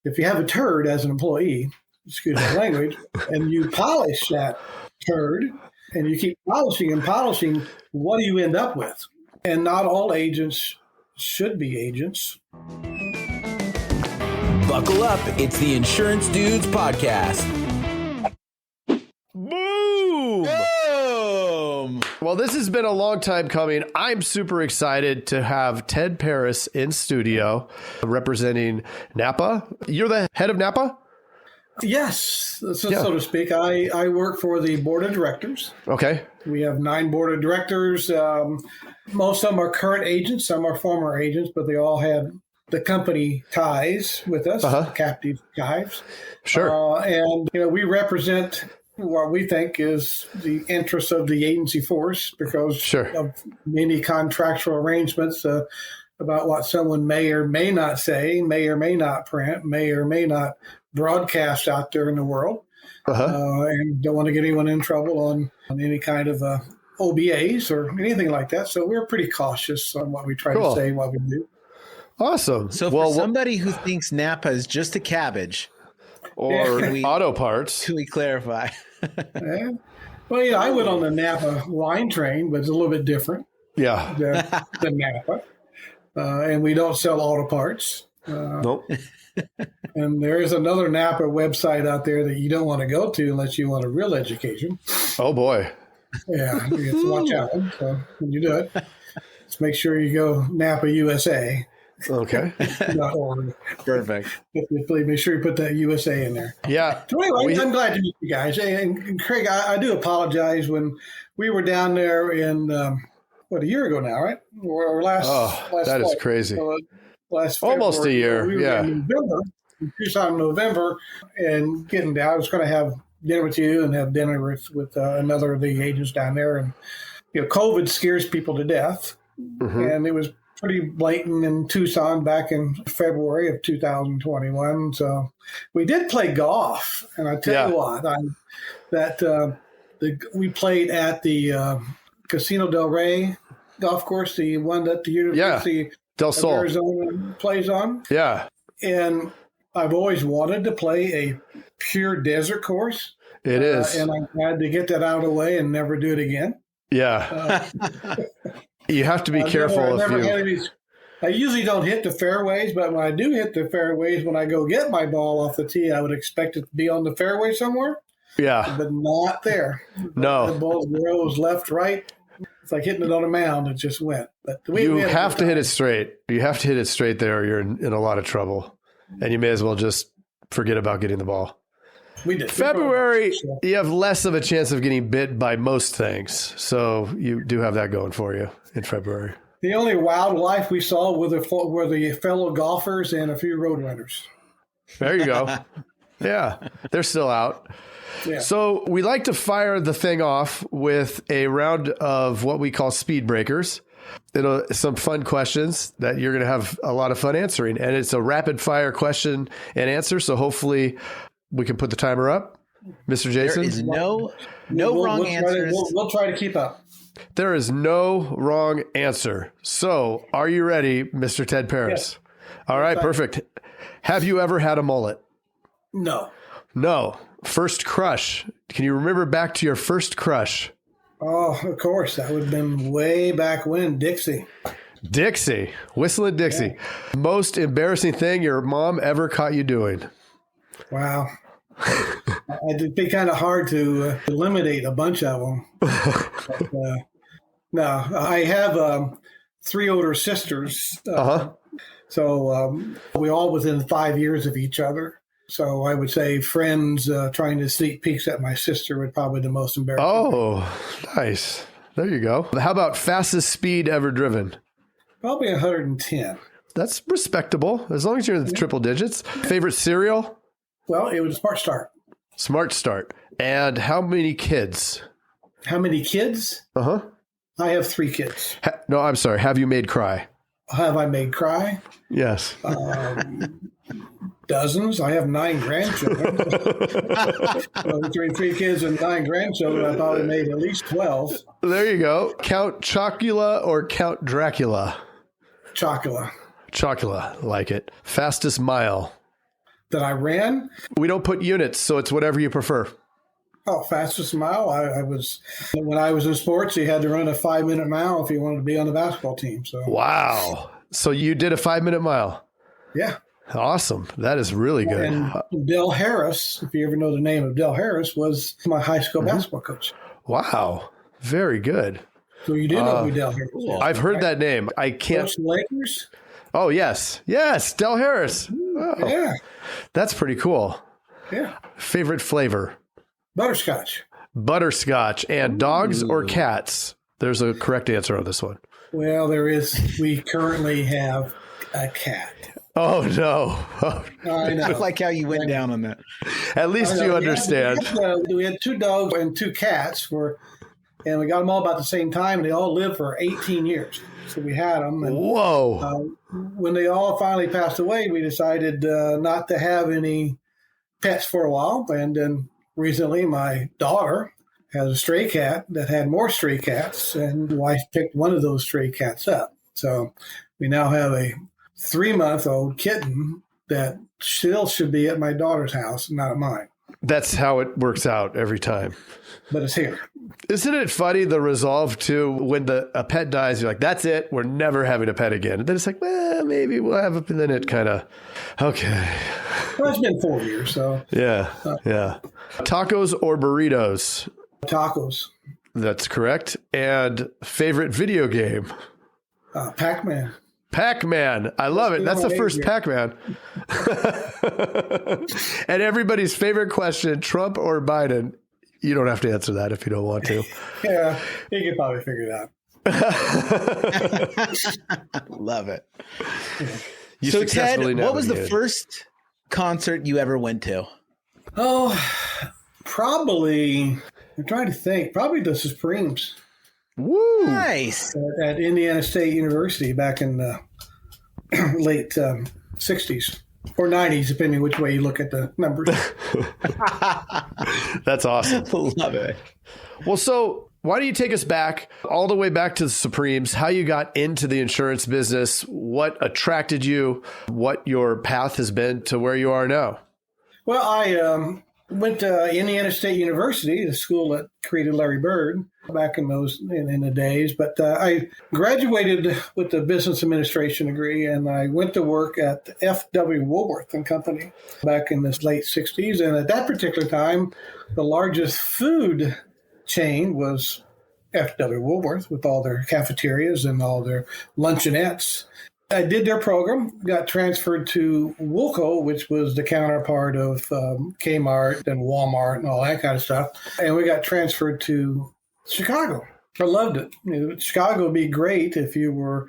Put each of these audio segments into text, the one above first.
if you have a turd as an employee, excuse my language, and you polish that turd and you keep polishing and polishing, what do you end up with? And not all agents should be agents. Buckle up. It's the Insurance Dudes Podcast. Boom! Boom! Well, this has been a long time coming. I'm super excited to have Ted Paris in studio representing NAPAA. You're the head of NAPAA? Yes, so to speak. I work for the board of directors. Okay. We have 9 board of directors. Most of them are current agents. Some are former agents, but they all have the company ties with us, captive ties. Sure. And, we represent what we think is the interest of the agency force because of many contractual arrangements about what someone may or may not say, may or may not print, may or may not broadcast out there in the world. And don't want to get anyone in trouble on any kind of OBAs or anything like that. So we're pretty cautious on what we try to say, what we do. Awesome. So for somebody who thinks NAPAA is just a cabbage or auto parts, can we clarify? Well, I went on the NAPAA wine train, but it's a little bit different. Yeah. Than NAPAA. And we don't sell auto parts. Nope. And there is another NAPAA website out there that you don't want to go to unless you want a real education. Oh, boy. Yeah, you have to watch out. So when you do it, just make sure you go NAPAA USA. Okay. Perfect. Please make sure you put that USA in there. Yeah. So anyway, I'm glad to meet you guys. And Craig, I do apologize when we were down there in, a year ago now, right? Or last that is crazy. So, last almost February, a year. We were in November, and getting down. I was going to have dinner with you and have dinner with another of the agents down there. And, COVID scares people to death. Mm-hmm. And it was pretty blatant in Tucson back in February of 2021. So we did play golf. And I tell you what, we played at the Casino Del Rey golf course, the one that the University Del of Sol. Arizona plays on. Yeah. And I've always wanted to play a pure desert course. It is. And I'm glad to get that out of the way and never do it again. Yeah. You have to be careful. I usually don't hit the fairways, but when I do hit the fairways, when I go get my ball off the tee, I would expect it to be on the fairway somewhere. Yeah. But not there. No. The ball goes left, right. It's like hitting it on a mound. It just went. But you have to hit it straight. You have to hit it straight there or you're in a lot of trouble. And you may as well just forget about getting the ball. We did. February, you have less of a chance of getting bit by most things. So you do have that going for you in February. The only wildlife we saw were the fellow golfers and a few road runners. There you go. Yeah, they're still out. Yeah. So we like to fire the thing off with a round of what we call speed breakers. Some fun questions that you're going to have a lot of fun answering. And it's a rapid fire question and answer. So hopefully we can put the timer up. Mr. Jason? There is no wrong answers. We'll try to keep up. There is no wrong answer. So are you ready, Mr. Ted Paris? Yes. All right, perfect. Have you ever had a mullet? No. No. First crush. Can you remember back to your first crush? Oh, of course. That would have been way back when. Dixie. Whistling Dixie. Yeah. Most embarrassing thing your mom ever caught you doing? Wow. It'd be kind of hard to eliminate a bunch of them. But, no, I have 3 older sisters. So we all within 5 years of each other. So I would say friends trying to sneak peeks at my sister would probably be the most embarrassing. Oh, nice. There you go. How about fastest speed ever driven? Probably 110. That's respectable, as long as you're in the triple digits. Favorite cereal? Well, it was Smart Start. Smart Start. And how many kids? How many kids? I have 3 kids. No, I'm sorry. Have you made cry? Have I made cry? Yes. Dozens. I have 9 grandchildren. So between 3 kids and 9 grandchildren, I probably made at least 12. There you go. Count Chocula or Count Dracula? Chocula. Chocula. Like it. Fastest mile? that I ran. We don't put units, so it's whatever you prefer. Oh, fastest mile. When I was in sports, you had to run a 5-minute mile if you wanted to be on the basketball team. So wow. So you did a 5-minute mile. Yeah. Awesome. That is really good. And Del Harris, if you ever know the name of Del Harris, was my high school basketball coach. Wow. Very good. So you do know who Del Harris is. I've heard that name. I can't. Coach the Lakers? Oh, yes. Yes. Del Harris. Oh, yeah. That's pretty cool. Yeah. Favorite flavor? Butterscotch. Butterscotch. And dogs or cats? There's a correct answer on this one. Well, we currently have a cat. Oh, no. I know. I like how you went down on that. At least you understand. We had 2 dogs and 2 cats, and we got them all about the same time. They all lived for 18 years. So we had them. And, whoa. When they all finally passed away, we decided not to have any pets for a while. And then recently, my daughter has a stray cat that had more stray cats, and the wife picked one of those stray cats up. So we now have a 3-month-old kitten that still should be at my daughter's house, not at mine. That's how it works out every time. But it's here. Isn't it funny, the resolve to when a pet dies, you're like, that's it. We're never having a pet again. And then it's like, well, maybe we'll have it. And then it kind of, okay. Well, it's been 4 years, so. Yeah, yeah. Tacos or burritos? Tacos. That's correct. And favorite video game? Pac-Man. Pac-Man. I love it. That's the first Pac-Man. And everybody's favorite question, Trump or Biden? You don't have to answer that if you don't want to. Yeah, you can probably figure it out. Love it. You so, Ted, what was the first concert you ever went to? Oh, probably, I'm trying to think, probably the Supremes. Woo! Nice. At Indiana State University back in the late 60s or 90s, depending which way you look at the numbers. That's awesome. Love it. Well, so why don't you take us back, all the way back to the Supremes, how you got into the insurance business, what attracted you, what your path has been to where you are now? Well, I went to Indiana State University, the school that created Larry Bird back in the days. But I graduated with a business administration degree, and I went to work at F.W. Woolworth and Company back in the late 60s. And at that particular time, the largest food chain was F.W. Woolworth with all their cafeterias and all their luncheonettes. I did their program, got transferred to Woolco, which was the counterpart of Kmart and Walmart and all that kind of stuff. And we got transferred to Chicago. I loved it. Chicago would be great if you were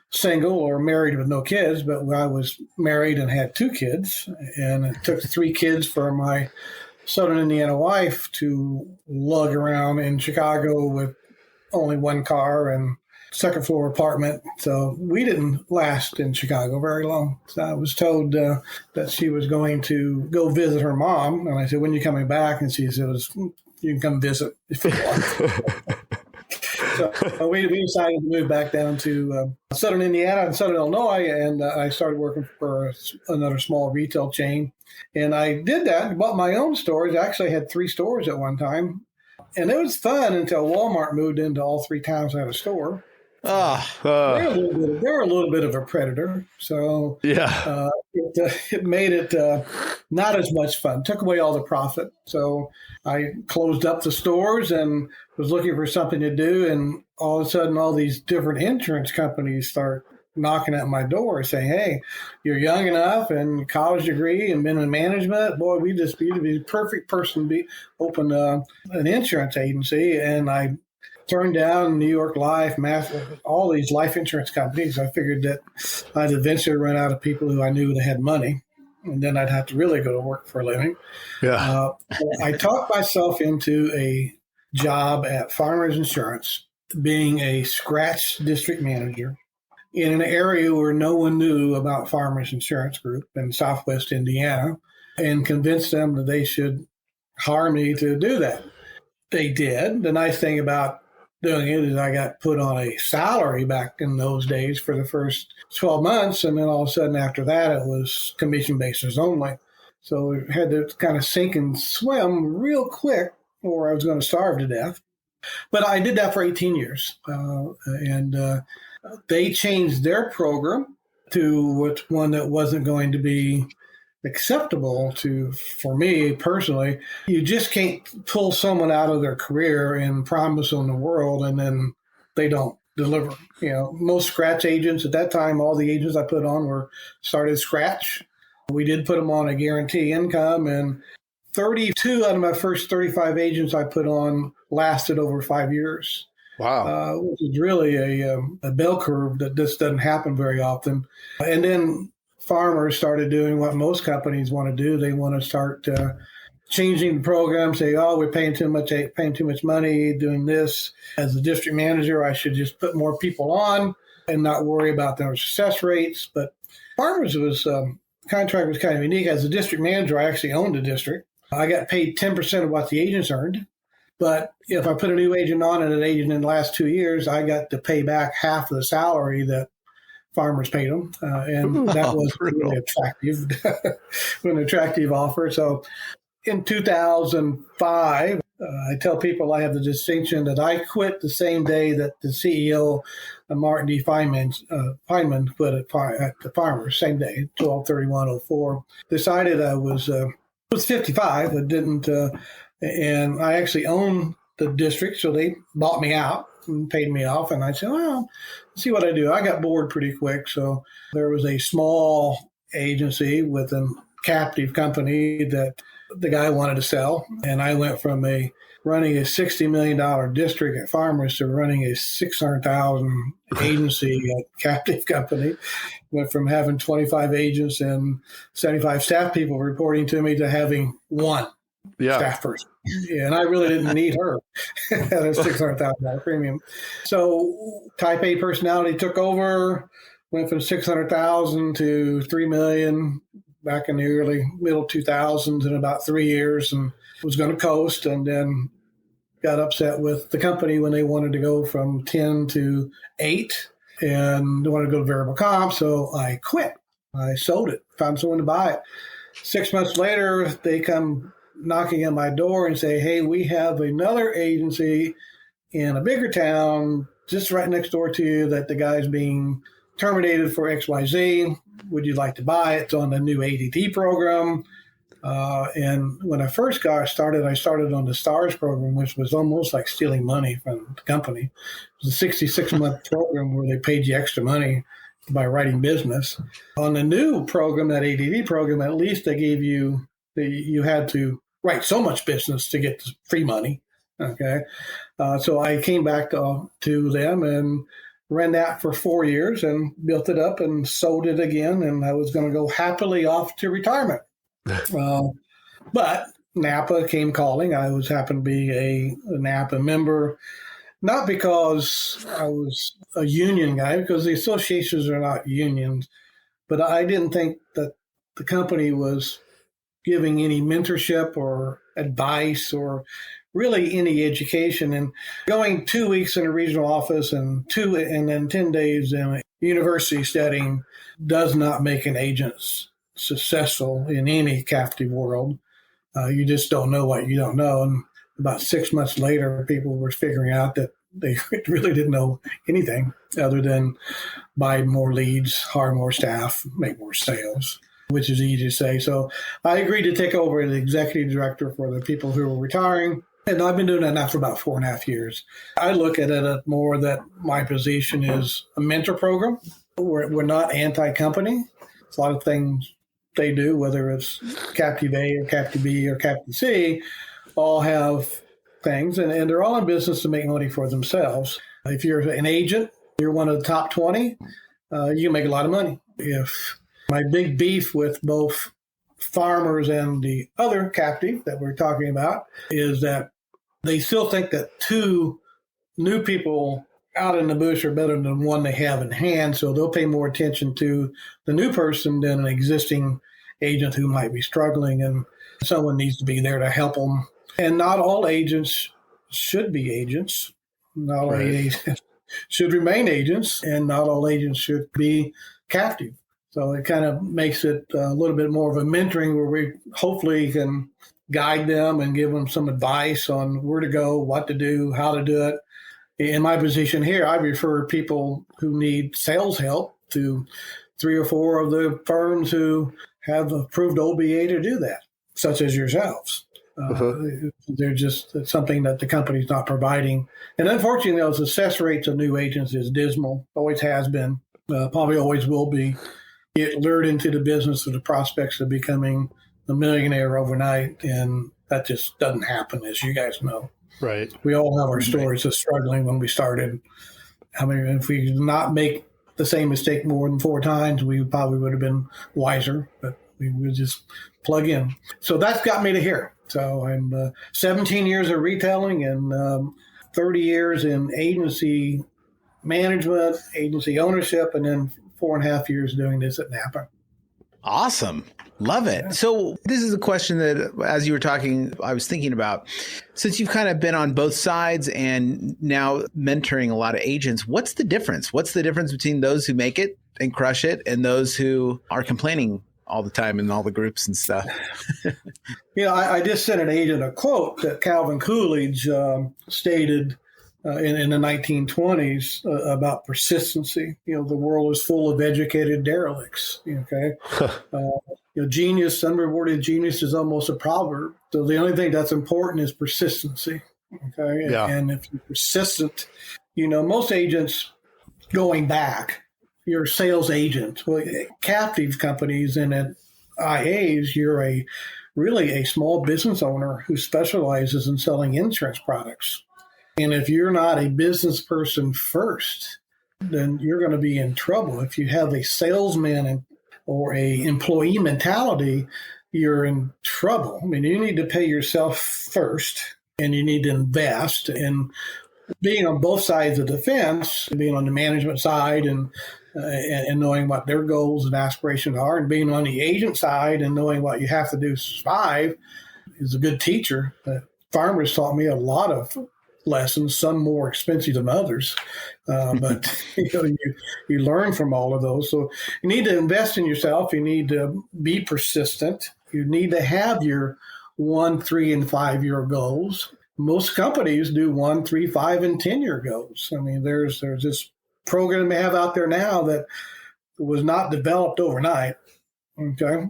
single or married with no kids, but I was married and had 2 kids. And it took 3 kids for my Southern Indiana wife to lug around in Chicago with only 1 car and second floor apartment. So we didn't last in Chicago very long. So I was told that she was going to go visit her mom. And I said, when are you coming back? And she said, you can come visit if you want. So we decided to move back down to Southern Indiana and Southern Illinois. And I started working for another small retail chain. And I did that. I bought my own stores. I actually had 3 stores at one time. And it was fun until Walmart moved into all 3 towns I had a store. They're a little bit of a predator, so yeah, it made it not as much fun. Took away all the profit, so I closed up the stores and was looking for something to do. And all of a sudden, all these different insurance companies start knocking at my door, saying, "Hey, you're young enough and college degree and been in management. Boy, you'd be the perfect person to open an insurance agency." And I turned down New York Life, all these life insurance companies. I figured that I'd eventually run out of people who I knew that had money, and then I'd have to really go to work for a living. Yeah. I talked myself into a job at Farmers Insurance, being a scratch district manager in an area where no one knew about Farmers Insurance Group in Southwest Indiana, and convinced them that they should hire me to do that. They did. The nice thing about doing it is I got put on a salary back in those days for the first 12 months. And then all of a sudden after that, it was commission basis only. So I had to kind of sink and swim real quick or I was going to starve to death. But I did that for 18 years. They changed their program to one that wasn't going to be acceptable for me personally. You just can't pull someone out of their career and promise them the world and then they don't deliver. Most scratch agents at that time, all the agents I put on started scratch. We did put them on a guarantee income, and 32 out of my first 35 agents I put on lasted over 5 years. Wow. Which is really a bell curve that just doesn't happen very often. And then farmers started doing what most companies want to do. They want to start changing the program, say, oh, we're paying too much money doing this. As a district manager, I should just put more people on and not worry about their success rates. But farmers contract was kind of unique. As a district manager, I actually owned a district. I got paid 10% of what the agents earned. But if I put a new agent on and an agent in the last 2 years, I got to pay back half of the salary that farmers paid them. And that was really attractive, an attractive offer. So in 2005, I tell people I have the distinction that I quit the same day that the CEO, Martin D. Feynman, quit at the Farmers, same day, 12/31/04. Decided I was 55. I didn't, and I actually owned the district, so they bought me out and paid me off. And I said, well, let's see what I do. I got bored pretty quick, so there was a small agency with a captive company that the guy wanted to sell, and I went from running a $60 million district at Farmers to running a $600,000 agency at captive company. Went from having 25 agents and 75 staff people reporting to me to having one staff person. Yeah, and I really didn't need her at a $600,000 premium. So type A personality took over, went from 600,000 to 3 million back in the middle 2000s in about 3 years, and was going to coast, and then got upset with the company when they wanted to go from 10 to 8 and they wanted to go to variable comp. So I quit. I sold it, found someone to buy it. 6 months later, they come knocking on my door and say, hey, we have another agency in a bigger town just right next door to you that the guy's being terminated for XYZ. Would you like to buy it? It's on the new ADD program. And when I first got started, I started on the STARS program, which was almost like stealing money from the company. It was a 66-month program where they paid you extra money by writing business. On the new program, that ADD program, at least they gave you had to write so much business to get the free money. Okay. So I came back to them and ran that for 4 years and built it up and sold it again. And I was going to go happily off to retirement. But NAPAA came calling. I happened to be a NAPAA member, not because I was a union guy, because the associations are not unions, but I didn't think that the company was giving any mentorship or advice or really any education. And going 2 weeks in a regional office and then 10 days in a university setting does not make an agent successful in any captive world. You just don't know what you don't know. And about 6 months later, people were figuring out that they really didn't know anything other than buy more leads, hire more staff, make more sales, which is easy to say. So I agreed to take over as executive director for the people who were retiring. And I've been doing that now for about 4.5 years. I look at it more that my position is a mentor program. We're not anti-company. It's a lot of things they do, whether it's Captive A or Captive B or Captive C, all have things, and they're all in business to make money for themselves. If you're an agent, you're one of the top 20, you can make a lot of money. If my big beef with both Farmers and the other captive that we're talking about is that they still think that 2 new people out in the bush are better than one they have in hand, so they'll pay more attention to the new person than an existing agent who might be struggling, and someone needs to be there to help them. And not all agents should be agents. Not all agents should remain agents, and not all agents should be captive. So it kind of makes it a little bit more of a mentoring where we hopefully can guide them and give them some advice on where to go, what to do, how to do it. In my position here, I refer people who need sales help to 3 or 4 of the firms who have approved OBA to do that, such as yourselves. They're just it's something that the company's not providing. And unfortunately, the success rates of new agents is dismal, always has been, probably always will be. Get lured into the business of the prospects of becoming a millionaire overnight, and that just doesn't happen, as you guys know. Right. We all have our stories of struggling when we started. I mean, if we did not make the same mistake more than 4 times, we probably would have been wiser, but we would just plug in. So that's got me to here. So I'm 17 years of retailing and 30 years in agency management, agency ownership, and then 4.5 years doing this at NAPAA. Awesome. Love it. Yeah. So this is a question that, as you were talking, I was thinking about. Since you've kind of been on both sides and now mentoring a lot of agents, what's the difference? What's the difference between those who make it and crush it and those who are complaining all the time in all the groups and stuff? I just sent an agent a quote that Calvin Coolidge stated in the 1920s about persistency. The world is full of educated derelicts. Okay. Genius, unrewarded genius is almost a proverb. So the only thing that's important is persistency. Okay. Yeah. And if you're persistent, most agents going back, you're a sales agent. Well, captive companies and at IAs, you're really a small business owner who specializes in selling insurance products. And if you're not a business person first, then you're going to be in trouble. If you have a salesman or a employee mentality, you're in trouble. I mean, you need to pay yourself first, and you need to invest in being on both sides of the fence, being on the management side and knowing what their goals and aspirations are, and being on the agent side and knowing what you have to do to survive is a good teacher. Farmers taught me a lot of lessons, some more expensive than others, but you learn from all of those. So you need to invest in yourself. You need to be persistent. You need to have your 1, 3, and 5 year goals. Most companies do 1, 3, 5, and 10 year goals. I mean, there's this program they have out there now that was not developed overnight. Okay.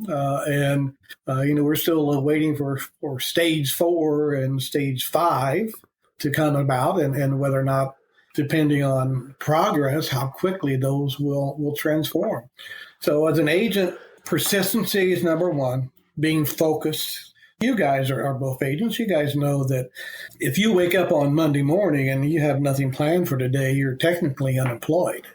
We're still waiting for stage 4 and stage 5 to come about, and whether or not, depending on progress, how quickly those will transform. So as an agent, persistency is number one, being focused. You guys are both agents. You guys know that if you wake up on Monday morning and you have nothing planned for today, you're technically unemployed.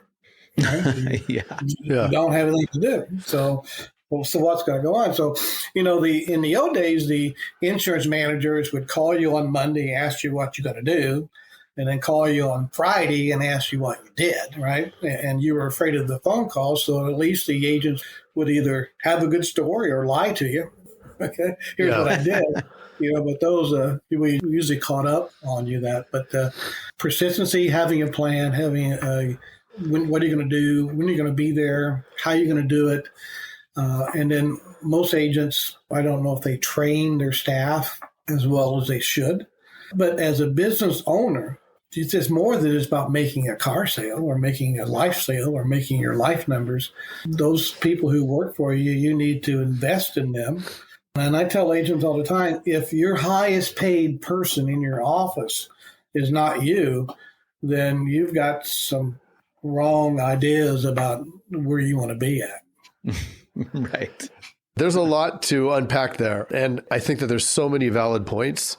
Right? You don't have anything to do. So what's going to go on? So, in the old days, the insurance managers would call you on Monday, ask you what you're going to do, and then call you on Friday and ask you what you did, right? And you were afraid of the phone call, so at least the agents would either have a good story or lie to you. Okay, here's what I did. But those, we usually caught up on you that. But persistency, having a plan, having what are you going to do, when are you going to be there, how are you going to do it? And then most agents, I don't know if they train their staff as well as they should. But as a business owner, it's just more than just about making a car sale or making a life sale or making your life numbers. Those people who work for you, you need to invest in them. And I tell agents all the time, if your highest paid person in your office is not you, then you've got some wrong ideas about where you want to be at. Right. There's a lot to unpack there. And I think that there's so many valid points.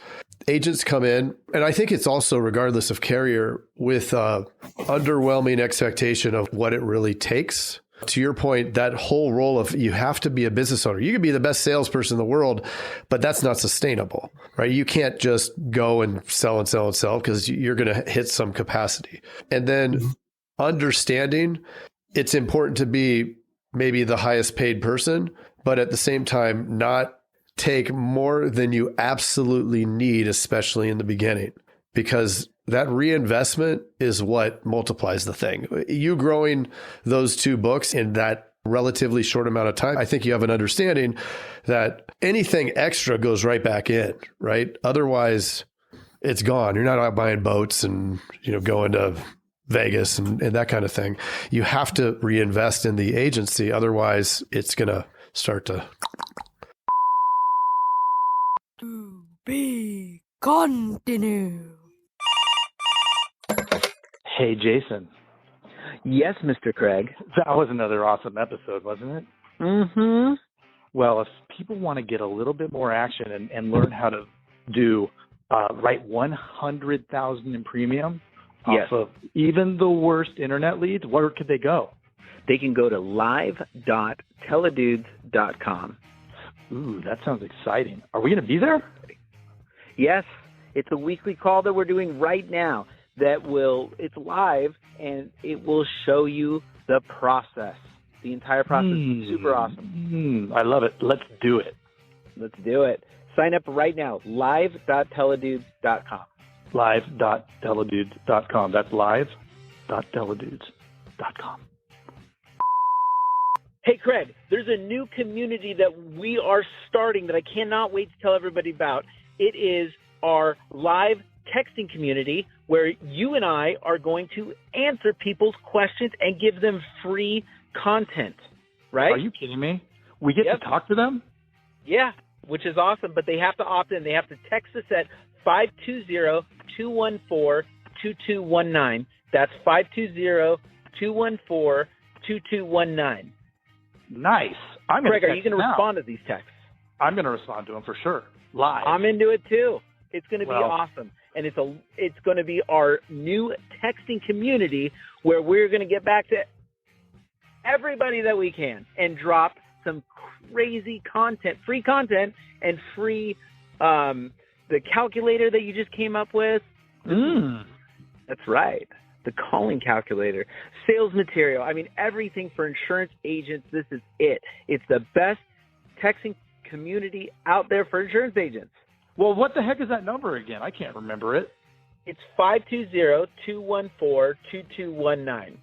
Agents come in, and I think it's also regardless of carrier, with underwhelming expectation of what it really takes. To your point, that whole role of you have to be a business owner. You can be the best salesperson in the world, but that's not sustainable, right? You can't just go and sell because you're going to hit some capacity. And then understanding it's important to be maybe the highest paid person, but at the same time, not take more than you absolutely need, especially in the beginning, because that reinvestment is what multiplies the thing. You growing those 2 books in that relatively short amount of time, I think you have an understanding that anything extra goes right back in, right? Otherwise, it's gone. You're not out buying boats and, going to Vegas and that kind of thing. You have to reinvest in the agency. Otherwise, it's going to start to... To be continue. Hey, Jason. Yes, Mr. Craig. That was another awesome episode, wasn't it? Mm-hmm. Well, if people want to get a little bit more action and learn how to write 100,000 in premium off of even the worst internet leads, where could they go? They can go to live.teledudes.com. Ooh, that sounds exciting. Are we going to be there? Yes. It's a weekly call that we're doing right now it's live, and it will show you the process. The entire process is super awesome. I love it. Let's do it. Let's do it. Sign up right now, live.teledudes.com. Live.teledudes.com. That's live.teledudes.com. Hey, Craig, there's a new community that we are starting that I cannot wait to tell everybody about. It is our live texting community where you and I are going to answer people's questions and give them free content, right? Are you kidding me? We get to talk to them? Yeah, which is awesome, but they have to opt in. They have to text us at 520-214-2219. That's 520-214-2219. Nice. Craig, are you going to respond to these texts? I'm going to respond to them for sure. Live. I'm into it too. It's going to be awesome. And it's going to be our new texting community where we're going to get back to everybody that we can and drop some crazy content, free content, and free the calculator that you just came up with. That's right. The calling calculator, sales material. I mean, everything for insurance agents. This is it. It's the best texting community out there for insurance agents. Well, what the heck is that number again? I can't remember it. It's 520-214-2219.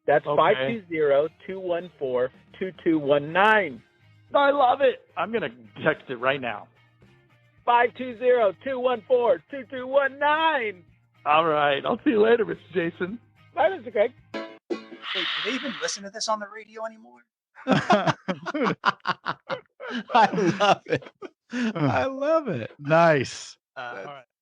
That's 520-214-2219. I love it. I'm going to text it right now. 520-214-2219. All right. I'll see you later, Mr. Jason. Bye, Mr. Craig. Wait, do they even listen to this on the radio anymore? I love it. I love it. Nice. All right.